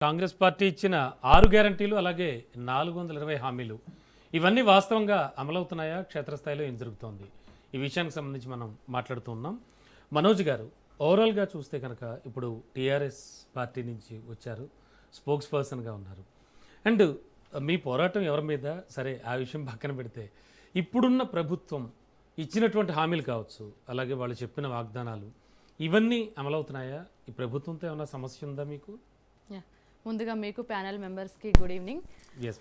Congress party ఇచ్చిన 6 గ్యారంటీలు అలాగే 420 హామీలు ఇవన్నీ వాస్తవంగా అమలవుతున్నాయా? క్షేత్రస్థాయిలో ఏం జరుగుతోంది? ఈ విషయానికి సంబంధించి మనం మాట్లాడుతూ ఉన్నాం. మనోజ్ గారు, ఓవరాల్గా చూస్తే కనుక ఇప్పుడు టీఆర్ఎస్ పార్టీ నుంచి వచ్చారు, స్పోక్స్ పర్సన్గా ఉన్నారు. అండ్ మీ పోరాటం ఎవరి మీద సరే, ఆ విషయం పక్కన పెడితే ఇప్పుడున్న ప్రభుత్వం ఇచ్చినటువంటి హామీలు కావచ్చు, అలాగే వాళ్ళు చెప్పిన వాగ్దానాలు ఇవన్నీ అమలవుతున్నాయా? ఈ ప్రభుత్వంతో ఏమైనా సమస్య ఉందా మీకు? ముందుగా మీకు ప్యానెల్ మెంబర్స్కి గుడ్ ఈవినింగ్. ఎస్,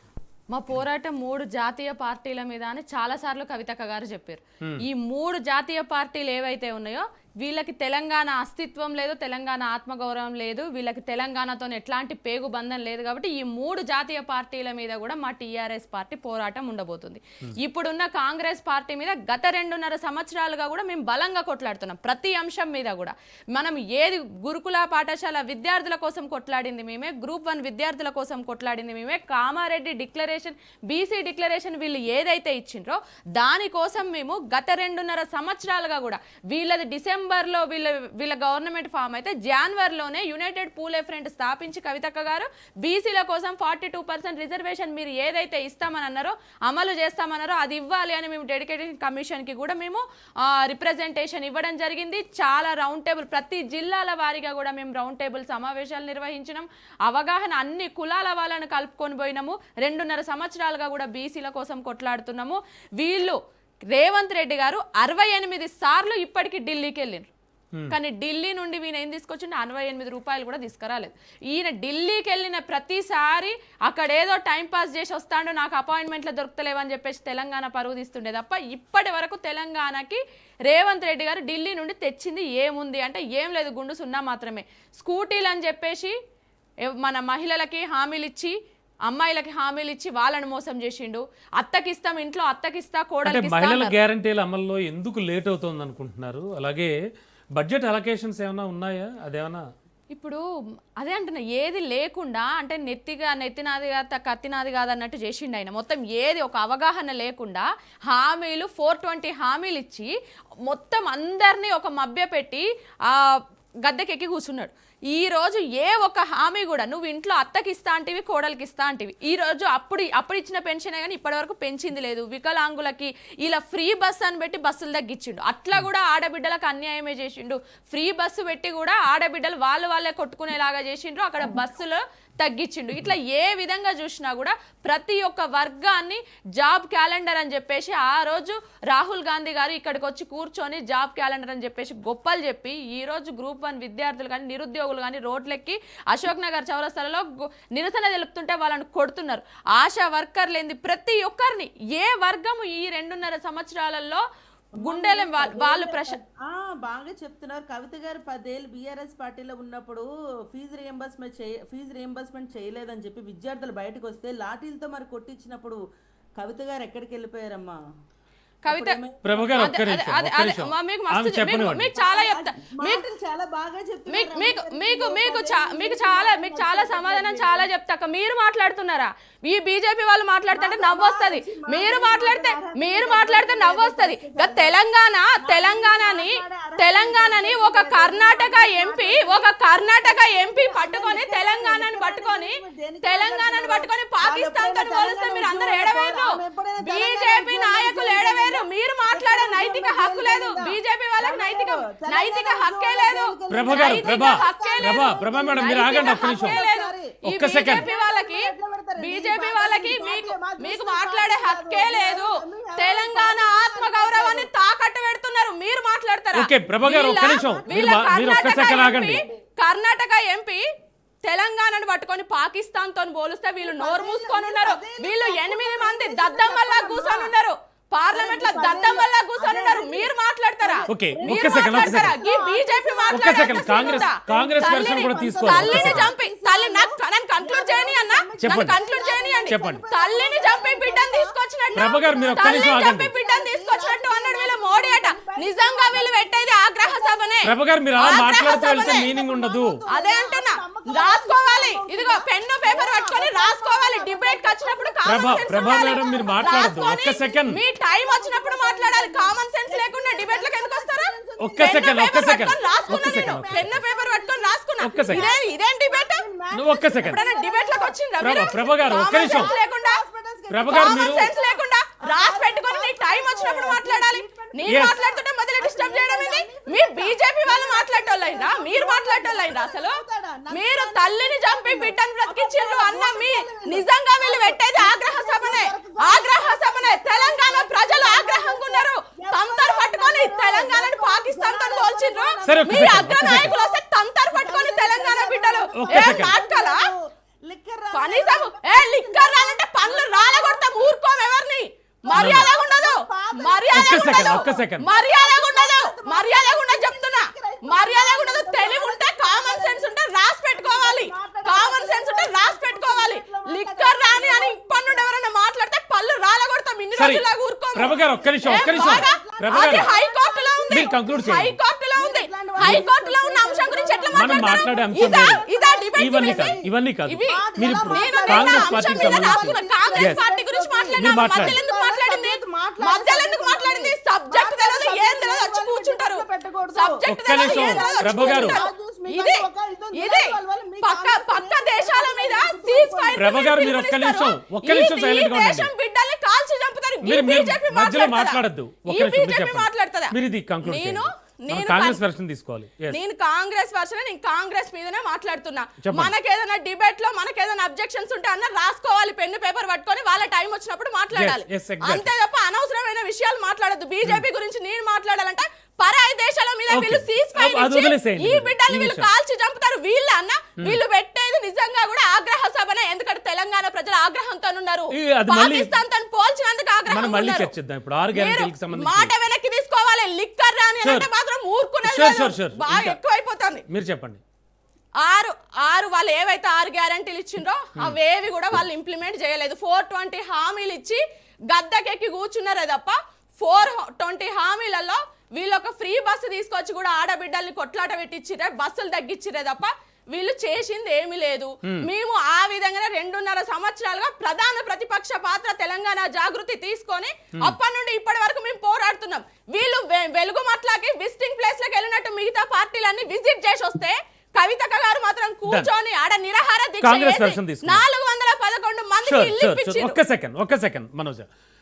మా పోరాటం 3 జాతీయ పార్టీల మీద అని చాలాసార్లు కవితక్క గారు చెప్పారు. ఈ 3 జాతీయ పార్టీలు ఏవైతే ఉన్నాయో వీళ్ళకి తెలంగాణ అస్తిత్వం లేదు, తెలంగాణ ఆత్మగౌరవం లేదు, వీళ్ళకి తెలంగాణతో ఎట్లాంటి పేగు బంధం లేదు. కాబట్టి ఈ 3 జాతీయ పార్టీల మీద కూడా మా టీఆర్ఎస్ పార్టీ పోరాటం ఉండబోతుంది. ఇప్పుడున్న కాంగ్రెస్ పార్టీ మీద గత 2.5 సంవత్సరాలుగా కూడా మేము బలంగా కొట్లాడుతున్నాం. ప్రతి అంశం మీద కూడా మనం ఏది గురుకుల పాఠశాల విద్యార్థుల కోసం కొట్లాడింది మేమే, గ్రూప్ 1 విద్యార్థుల కోసం కొట్లాడింది మేమే, కామారెడ్డి డిక్లరేషన్, బీసీ డిక్లరేషన్ వీళ్ళు ఏదైతే ఇచ్చిండ్రో దానికోసం మేము గత 2.5 సంవత్సరాలుగా కూడా వీళ్ళది డిసెంబర్లో వీళ్ళ గవర్నమెంట్ ఫామ్ అయితే జనవరిలోనే యునైటెడ్ పూలే ఫ్రంట్ స్థాపించి కవితక్క గారు బీసీల కోసం 42% రిజర్వేషన్ మీరు ఏదైతే ఇస్తామని అన్నారో అమలు చేస్తామన్నారో అది ఇవ్వాలి అని మేము డెడికేటెడ్ కమిషన్కి కూడా మేము రిప్రజెంటేషన్ ఇవ్వడం జరిగింది. చాలా రౌండ్ టేబుల్ ప్రతి జిల్లాల వారీగా కూడా మేము రౌండ్ టేబుల్ సమావేశాలు నిర్వహించినాం. అవగాహన అన్ని కులాల వాళ్ళను కలుపుకొని పోయినాము. 2.5 సంవత్సరాలుగా కూడా బీసీల కోసం కొట్లాడుతున్నాము. వీళ్ళు రేవంత్ రెడ్డి గారు 68 సార్లు ఇప్పటికీ ఢిల్లీకి వెళ్ళిండ్రు. కానీ ఢిల్లీ నుండి ఈయన ఏం తీసుకొచ్చిండు? 68 రూపాయలు కూడా తీసుకురాలేదు. ఈయన ఢిల్లీకి వెళ్ళిన ప్రతిసారి అక్కడ ఏదో టైంపాస్ చేసి వస్తాడు, నాకు అపాయింట్మెంట్లు దొరుకుతలేవని చెప్పేసి తెలంగాణ పరువు తీస్తుండే తప్ప ఇప్పటి వరకు తెలంగాణకి రేవంత్ రెడ్డి గారు ఢిల్లీ నుండి తెచ్చింది ఏముంది అంటే ఏం లేదు, గుండు సున్నా మాత్రమే. స్కూటీలు అని చెప్పేసి మన మహిళలకి హామీలు ఇచ్చి, అమ్మాయిలకి హామీలు ఇచ్చి వాళ్ళని మోసం చేసిండు. అత్తకిస్తాం ఇంట్లో, అత్తకిస్తా కోడలికి. మహిళల గ్యారంటీల అమల్లో ఎందుకు లేట్ అవుతుంది అనుకుంటున్నారు? అలాగే బడ్జెట్ అలొకేషన్స్ ఏమైనా ఉన్నాయా? అదేమన్నా ఇప్పుడు అదే అంటున్నా, ఏది లేకుండా అంటే నెత్తినాది కాదు కత్తినాది కాదు అన్నట్టు చేసిండు ఆయన. మొత్తం ఏది ఒక అవగాహన లేకుండా హామీలు 420 హామీలు ఇచ్చి మొత్తం అందరినీ ఒక మభ్య పెట్టి గద్దెకెక్కి కూర్చున్నాడు. ఈ రోజు ఏ ఒక్క హామీ కూడా నువ్వు ఇంట్లో అత్తకి ఇస్తా అంటివి, కోడలికి ఇస్తా అంటివి. ఈ రోజు అప్పుడు ఇచ్చిన పెన్షనే కానీ ఇప్పటి వరకు పెంచింది లేదు. వికలాంగులకి ఇలా ఫ్రీ బస్ అని పెట్టి బస్సులు తగ్గించిండు. అట్లా కూడా ఆడబిడ్డలకు అన్యాయమే చేసిండు. ఫ్రీ బస్సు పెట్టి కూడా ఆడబిడ్డలు వాళ్ళే కొట్టుకునేలాగా చేసిండ్రు. అక్కడ బస్సులు తగ్గించిండు. ఇట్లా ఏ విధంగా చూసినా కూడా ప్రతి ఒక్క వర్గాన్ని జాబ్ క్యాలెండర్ అని చెప్పేసి ఆ రోజు రాహుల్ గాంధీ గారు ఇక్కడికి వచ్చి కూర్చొని జాబ్ క్యాలెండర్ అని చెప్పేసి గొప్పలు చెప్పి ఈ రోజు గ్రూప్ 1 విద్యార్థులు కానీ నిరుద్యోగులు కానీ రోడ్లెక్కి అశోక్ నగర్ చౌరస్తాలలో నిరసన తెలుపుతుంటే వాళ్ళని కొడుతున్నారు. ఆశా వర్కర్లు ఏంది, ప్రతి ఒక్కరిని ఏ వర్గము ఈ 2.5 సంవత్సరాలలో గుండెల వాళ్ళు బాగా చెప్తున్నారు. కవిత గారు 10 ఏళ్ళు బీఆర్ఎస్ పార్టీలో ఉన్నప్పుడు ఫీజు రియంబర్స్మెంట్ చేయలేదని చెప్పి విద్యార్థులు బయటకు వస్తే లాఠీలతో మరి కొట్టించినప్పుడు కవిత గారు ఎక్కడికి వెళ్ళిపోయారమ్మా? కవిత మీకు చాలా సమాధానం చాలా చెప్తాక మీరు మాట్లాడుతున్నారా? ఈ బీజేపీ వాళ్ళు మాట్లాడుతుంటే నవ్వు వస్తుంది. మీరు మాట్లాడితే నవ్వు వస్తుంది. తెలంగాణని ఒక కర్ణాటక ఎంపీ పట్టుకొని తెలంగాణని పట్టుకొని పాకిస్తాన్ తో పోలిస్తే మీరు అందరూ ఏడవేరు. బీజేపీ నాయకులు ఏడవేరు. మీరు మాట్లాడే నైతిక హక్కు లేదు. బీజేపీ వాళ్ళకి నైతిక హక్కే లేదు. బీజేపీ వాళ్ళకి మీకు మాట్లాడే హక్కే లేదు. తెలంగాణ ఆత్మ గౌరవాన్ని తాకట్టు పెడుతున్నారు. మీరు మాట్లాడతారా? కర్ణాటక ఎంపీ తెలంగాణను పట్టుకొని పాకిస్తాన్ తో పోలిస్తే వీళ్ళు నోరు మూసుకొని ఉన్నారు. వీళ్ళు 8 మంది దద్దమ్మల్లా కూర్చొని ఉన్నారు. పార్లమెంట్ లో దద్దమ్మల్లా కూర్చొని ఉన్నారు. మీరు మాట్లాడతారా? తల్లిని చంపి కంక్లూడ్ చేయని అన్నా, తల్లిని చంపి బిడ్డను తీసుకొచ్చినట్టు అన్నాడు వీళ్ళు మోడీ అట. నిజంగా వీళ్ళు పెట్టేది ఆగ్రహ సభనే. అదే అంటున్నా, రాసుకోవాలి. ఇదిగో పెన్ను పేపర్ పట్టుకొని రాసుకోవాలి. డిబేట్ వచ్చినప్పుడు మీ టైం వచ్చినప్పుడు మాట్లాడాలి. కామన్ సెన్స్ లేకుండా డిబేట్ లకు ఎందుకు వస్తారా? ఒక్క సెకండ్ పెన్ను పేపర్ పట్టుకొని రాసుకున్నా. ఇదేం డిబేట్? నువ్వు ఒక్క సెకండ్ డిబేట్ లకు వచ్చిండ్రా ప్రభ గారు ఒక్క నిమిషం లేకుండా ప్రభ గారు మీరు సెన్స్ లేకుండా రాసి పెట్టుకొని నీ టైం వచ్చినప్పుడు మాట్లాడాలి. నేను మాట్లాడుతుంటే మొదలు డిస్టర్బ్ చేయడం ఏంది? మీ బీజేపీ వాళ్ళు మాట్లాడేటోళ్ళైనా మీరు మాట్లాడేటోళ్ళైనా? అసలు మీరు తల్లిని చంపి బిడ్డను బ్రతికించిండ్రు అన్న మీ నిజంగా వీళ్ళు పెట్టేది ఆగ్రహ సభనే. తెలంగాణ ప్రజలు ఆగ్రహంగా ఉన్నారు. తంతర్ పట్టుకొని తెలంగాణని పాకిస్తాన్ తో పోల్చిండ్రు. మీ అగ్ర నాయకులు వస్తే తంతర్ పట్టుకొని తెలంగాణ బిడ్డలు ఏం నాటకాలా? కనీసం లిక్కర్ రాలంటే పనులు రాలగొడతాం, ఊరుకోం ఎవరిని. మర్యాదగా ఉండదు చెప్తున్నా. మర్యాదగా ఉండదు. తెలివి ఉంటే కామన్ సెన్స్ ఉంటే రాసి పెట్టుకోవాలి. లిక్కర్ రాని అని ఇప్పటి నుండి ఎవరైనా మాట్లాడితే పళ్ళు రాలగొడతాం. ఇన్ని రోజులాగా ఊరుకోం. అది హైకోర్టులో ఉంది. హైకోర్టులో ఉన్న అంశం గురించి ఎట్లా మాట్లాడతారు? ఇదా డిబేట్? ఇవన్నీ కాదు. మీరు ఇప్పుడు కాంగ్రెస్ పార్టీ గురించి మధ్యలో ఎందుకు మాట్లాడింది? సబ్జెక్ట్ తెలియదు, ఏం తెలియదు, వచ్చి కూర్చుంటారు. ఒక్క నిమిషం ప్రభు గారు, పక్క దేశాల మీద సీజ్ ఫైర్ ప్రభు గారు మీరు ఒక్క నిమిషం సైలెంట్ గా ఉండండి. బిడ్డల్ని కాల్చి చంపుతారు. మీరు మధ్యలో మాట్లాడద్దు. ఒక్క నిమిషం మీరు చెప్పండి. మీరు ఇది కంక్లూడ్ చేయండి. కాంగ్రెస్ వెర్షన్ తీసుకోవాలి. నేను కాంగ్రెస్ వర్షన్, నేను కాంగ్రెస్ మీదనే మాట్లాడుతున్నా. మనకేదైనా డిబేట్ లో మనకేదైనా అబ్జెక్షన్స్ ఉంటే అన్న రాసుకోవాలి, పెన్ను పేపర్ పట్టుకొని వాళ్ళ టైం వచ్చినప్పుడు మాట్లాడాలి. అంతే తప్ప అనవసరమైన విషయాలు మాట్లాడద్దు. బీజేపీ గురించి నేను మాట్లాడాలంటే పరాయి దేశాల మీద వీళ్ళు సీజ్ ఫైర్ ఇచ్చి ఈ బిడ్డల్ని వీళ్ళు కాల్చి చంపుతారు. వీళ్ళ అన్న వీళ్ళు పెట్టేది నిజంగా కూడా ఆగ్రహ సభనే. ఎందుకంటే తెలంగాణ ప్రజలు ఆగ్రహంతో ఉన్నారు. పాకిస్తాన్ తో పోల్చినందుకు ఆగ్రహం. మాట వెనక్కి తీసుకోవాలి. లిక్కర్ రాని అంటే మాత్రం ఊరుకునేది బాగా ఎక్కువైపోతుంది. మీరు చెప్పండి. ఆరు వాళ్ళు ఏవైతే 6 గ్యారంటీలు ఇచ్చిండ్రో అవేవి కూడా వాళ్ళు ఇంప్లిమెంట్ చేయలేదు. 420 హామీలు ఇచ్చి గద్దెకెక్కి కూర్చున్నారే తప్ప 420 హామీలలో వీళ్ళు ఒక ఫ్రీ బస్సు తీసుకొచ్చి కూడా ఆడబిడ్డల్ని కొట్లాట పెట్టించిరే, బస్సులు తగ్గించిరే తప్ప వీళ్ళు చేసింది ఏమీ లేదు. మేము ఆ విధంగానే 2.5 సంవత్సరాలుగా ప్రధాన ప్రతిపక్ష పాత్ర తెలంగాణ జాగృతి తీసుకొని అప్పటి నుండి ఇప్పటి వరకు మేము పోరాడుతున్నాం. వీళ్ళు వెలుగు మట్లాకి విజిటింగ్ ప్లేస్ లకు వెళ్ళినట్టు మిగతా పార్టీలన్నీ విజిట్ చేసి వస్తే కవితక్క గారు మాత్రం కూర్చొని ఆడ నిరాహార దీక్ష 411 మందికి ఇల్లు ఇప్పించారు. ఒక్క సెకండ్ మనోజ్.